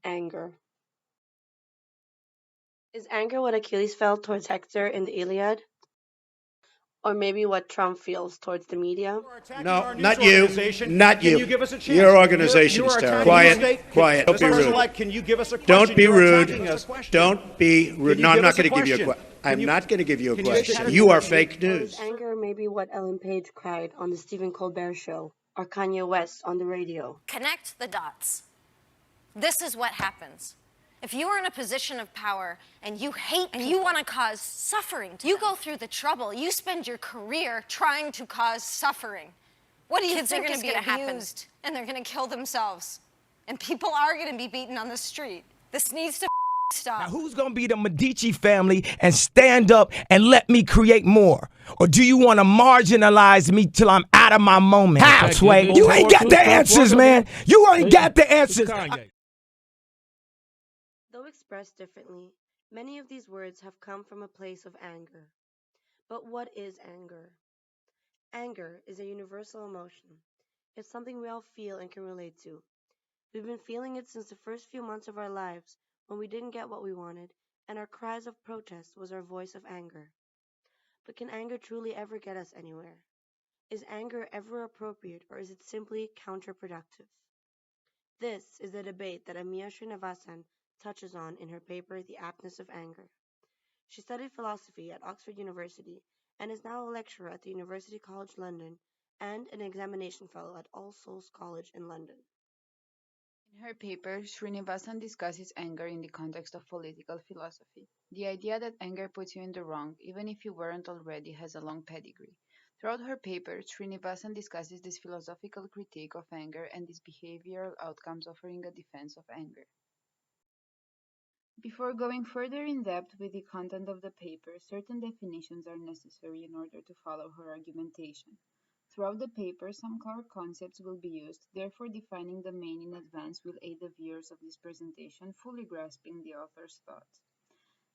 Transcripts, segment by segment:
Anger. Is anger what Achilles felt towards Hector in the Iliad? Or maybe what Trump feels towards the media? No, not you. Not Can you. you give us a chance? Your organization You're is terrible. attacking the Quiet, state. quiet. Don't be rude. President-elect, can you give us a question? Don't be You're attacking rude. us. Don't be rude. Can you No, I'm give not us a going to give you a question? question. I'm not going to give you a can you question. just- You are fake Or is news. anger maybe what Ellen Page cried on the Stephen Colbert Show? Or Kanye West on the radio? Connect the dots. This is what happens. If you are in a position of power and you hate people, and you want to cause suffering to you them, go through the trouble. You spend your career trying to cause suffering. What do you Kids think are is gonna going be to happen? abused. And they're going to kill themselves. And people are going to be beaten on the street. This needs to stop. Now, who's gonna be the Medici family and stand up and let me create more? Or do you want to marginalize me till I'm out of my moment? How, Sway? You ain't got the answers, man. You ain't got the answers. Though expressed differently, many of these words have come from a place of anger. But what is anger? Anger is a universal emotion. It's something we all feel and can relate to. We've been feeling it since the first few months of our lives when we didn't get what we wanted, and our cries of protest was our voice of anger. But can anger truly ever get us anywhere? Is anger ever appropriate, or is it simply counterproductive? This is the debate that Amiya Srinivasan touches on in her paper The Aptness of Anger. She studied philosophy at Oxford University and is now a lecturer at the University College London and an examination fellow at All Souls College in London. In her paper, Srinivasan discusses anger in the context of political philosophy. The idea that anger puts you in the wrong, even if you weren't already, has a long pedigree. Throughout her paper, Srinivasan discusses this philosophical critique of anger and its behavioral outcomes, offering a defense of anger. Before going further in depth with the content of the paper, certain definitions are necessary in order to follow her argumentation. Throughout the paper, some core concepts will be used, therefore defining the main in advance will aid the viewers of this presentation fully grasping the author's thoughts.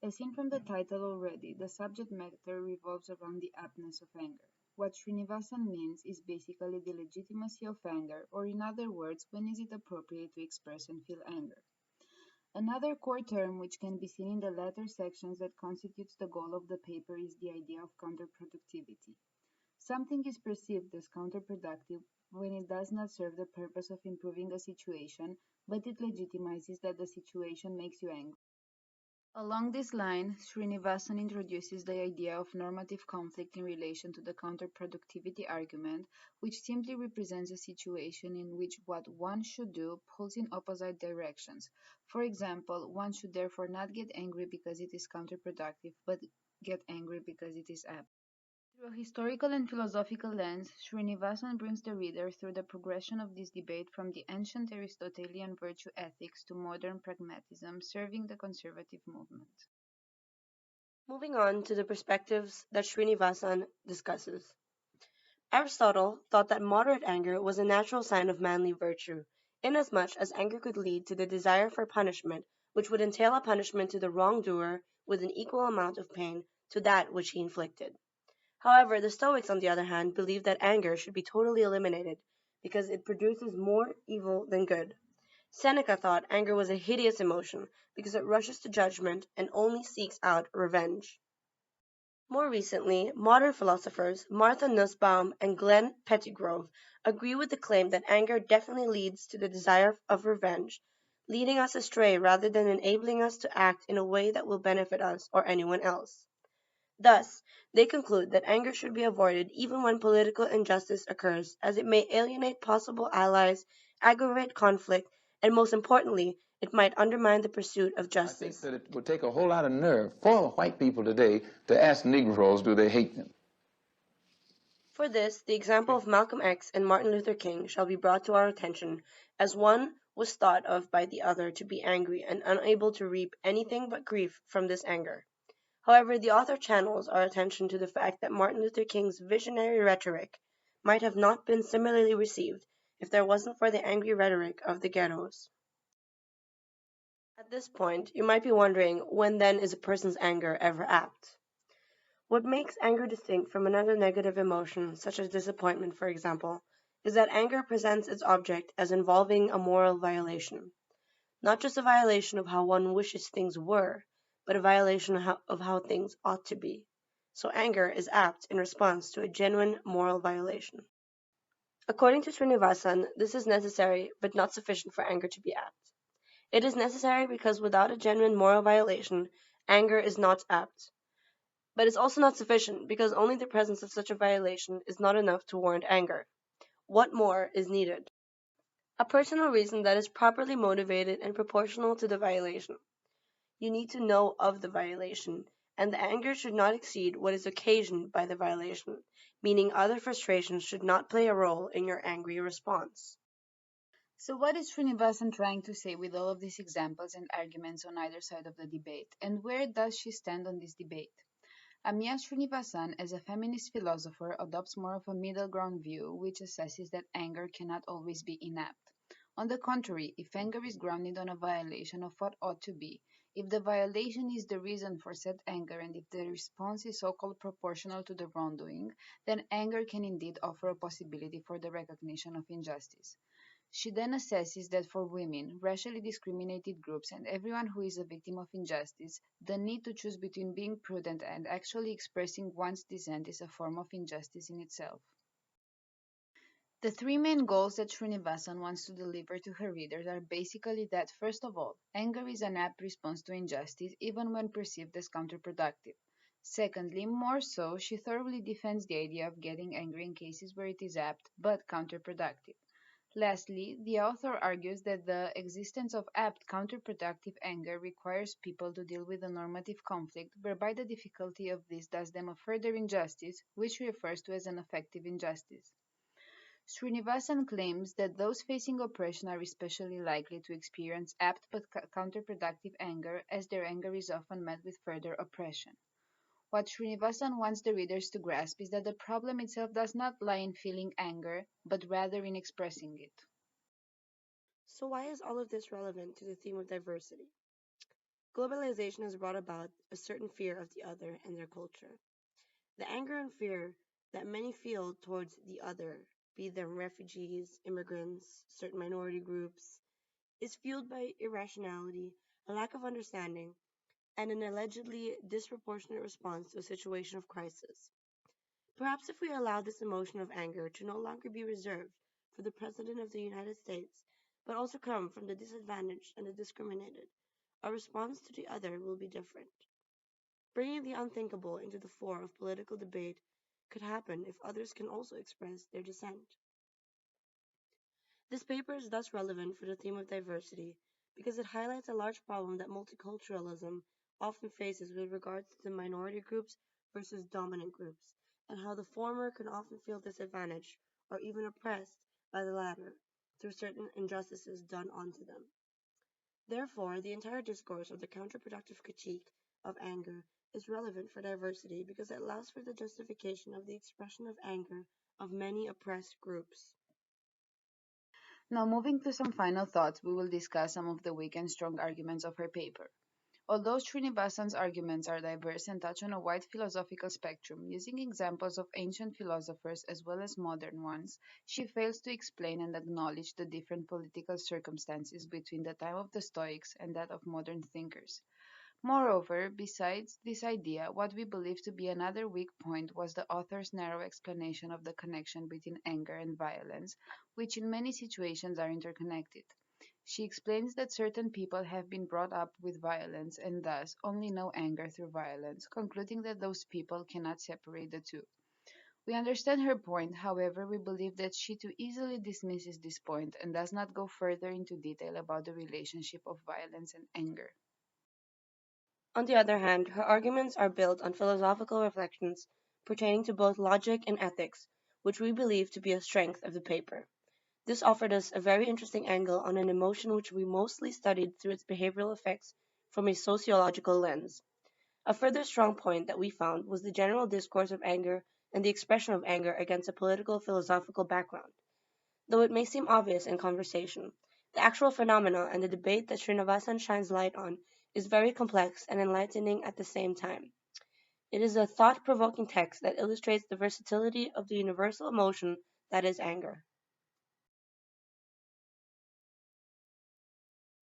As seen from the title already, the subject matter revolves around the aptness of anger. What Srinivasan means is basically the legitimacy of anger, or in other words, when is it appropriate to express and feel anger. Another core term which can be seen in the latter sections that constitutes the goal of the paper is the idea of counterproductivity. Something is perceived as counterproductive when it does not serve the purpose of improving a situation, but it legitimizes that the situation makes you angry. Along this line, Srinivasan introduces the idea of normative conflict in relation to the counterproductivity argument, which simply represents a situation in which what one should do pulls in opposite directions. For example, one should therefore not get angry because it is counterproductive, but get angry because it is apt. Through a historical and philosophical lens, Srinivasan brings the reader through the progression of this debate from the ancient Aristotelian virtue ethics to modern pragmatism, serving the conservative movement. Moving on to the perspectives that Srinivasan discusses. Aristotle thought that moderate anger was a natural sign of manly virtue, inasmuch as anger could lead to the desire for punishment, which would entail a punishment to the wrongdoer with an equal amount of pain to that which he inflicted. However, the Stoics, on the other hand, believed that anger should be totally eliminated because it produces more evil than good. Seneca thought anger was a hideous emotion because it rushes to judgment and only seeks out revenge. More recently, modern philosophers Martha Nussbaum and Glenn Pettygrove agree with the claim that anger definitely leads to the desire of revenge, leading us astray rather than enabling us to act in a way that will benefit us or anyone else. Thus, they conclude that anger should be avoided even when political injustice occurs, as it may alienate possible allies, aggravate conflict, and most importantly, it might undermine the pursuit of I think justice. that it would take a whole lot of nerve for white people today to ask Negroes, do they hate them? For this, the example of Malcolm X and Martin Luther King shall be brought to our attention, as one was thought of by the other to be angry and unable to reap anything but grief from this anger. However, the author channels our attention to the fact that Martin Luther King's visionary rhetoric might have not been similarly received if there wasn't for the angry rhetoric of the ghettos. At this point, you might be wondering, when then is a person's anger ever apt? What makes anger distinct from another negative emotion, such as disappointment, for example, is that anger presents its object as involving a moral violation. not just a violation of how one wishes things were, but a violation of how things ought to be. So anger is apt in response to a genuine moral violation. According to Srinivasan, this is necessary but not sufficient for anger to be apt. It is necessary because without a genuine moral violation, anger is not apt. But it's also not sufficient because only the presence of such a violation is not enough to warrant anger. What more is needed? A personal reason that is properly motivated and proportional to the violation. You need to know of the violation, and the anger should not exceed what is occasioned by the violation, meaning other frustrations should not play a role in your angry response. So, what is Srinivasan trying to say with all of these examples and arguments on either side of the debate, and where does she stand on this debate? Amiya Srinivasan, as a feminist philosopher, adopts more of a middle ground view, which assesses that anger cannot always be inapt. On the contrary, if anger is grounded on a violation of what ought to be, if the violation is the reason for said anger, and if the response is so-called proportional to the wrongdoing, then anger can indeed offer a possibility for the recognition of injustice. She then assesses that for women, racially discriminated groups, and everyone who is a victim of injustice, the need to choose between being prudent and actually expressing one's dissent is a form of injustice in itself. The three main goals that Srinivasan wants to deliver to her readers are basically that, first of all, anger is an apt response to injustice even when perceived as counterproductive. Secondly, more so, she thoroughly defends the idea of getting angry in cases where it is apt but counterproductive. Lastly, the author argues that the existence of apt counterproductive anger requires people to deal with a normative conflict whereby the difficulty of this does them a further injustice, which she refers to as an affective injustice. Srinivasan claims that those facing oppression are especially likely to experience apt but counterproductive anger, as their anger is often met with further oppression. What Srinivasan wants the readers to grasp is that the problem itself does not lie in feeling anger, but rather in expressing it. So, why is all of this relevant to the theme of diversity? Globalization has brought about a certain fear of the other and their culture. The anger and fear that many feel towards the other, be them refugees, immigrants, certain minority groups, is fueled by irrationality, a lack of understanding, and an allegedly disproportionate response to a situation of crisis. Perhaps if we allow this emotion of anger to no longer be reserved for the President of the United States, but also come from the disadvantaged and the discriminated, our response to the other will be different. Bringing the unthinkable into the fore of political debate could happen if others can also express their dissent. This paper is thus relevant for the theme of diversity because it highlights a large problem that multiculturalism often faces with regards to the minority groups versus dominant groups, and how the former can often feel disadvantaged or even oppressed by the latter through certain injustices done onto them. Therefore, the entire discourse of the counterproductive critique of anger is relevant for diversity because it allows for the justification of the expression of anger of many oppressed groups. Now, moving to some final thoughts, we will discuss some of the weak and strong arguments of her paper. Although Srinivasan's arguments are diverse and touch on a wide philosophical spectrum, using examples of ancient philosophers as well as modern ones, she fails to explain and acknowledge the different political circumstances between the time of the Stoics and that of modern thinkers. Moreover, besides this idea, what we believe to be another weak point was the author's narrow explanation of the connection between anger and violence, which in many situations are interconnected. She explains that certain people have been brought up with violence and thus only know anger through violence, concluding that those people cannot separate the two. We understand her point, however, we believe that she too easily dismisses this point and does not go further into detail about the relationship of violence and anger. On the other hand, her arguments are built on philosophical reflections pertaining to both logic and ethics, which we believe to be a strength of the paper. This offered us a very interesting angle on an emotion which we mostly studied through its behavioral effects from a sociological lens. A further strong point that we found was the general discourse of anger and the expression of anger against a political philosophical background. Though it may seem obvious in conversation, the actual phenomena and the debate that Srinivasan shines light on is very complex and enlightening at the same time. It is a thought provoking text that illustrates the versatility of the universal emotion that is anger.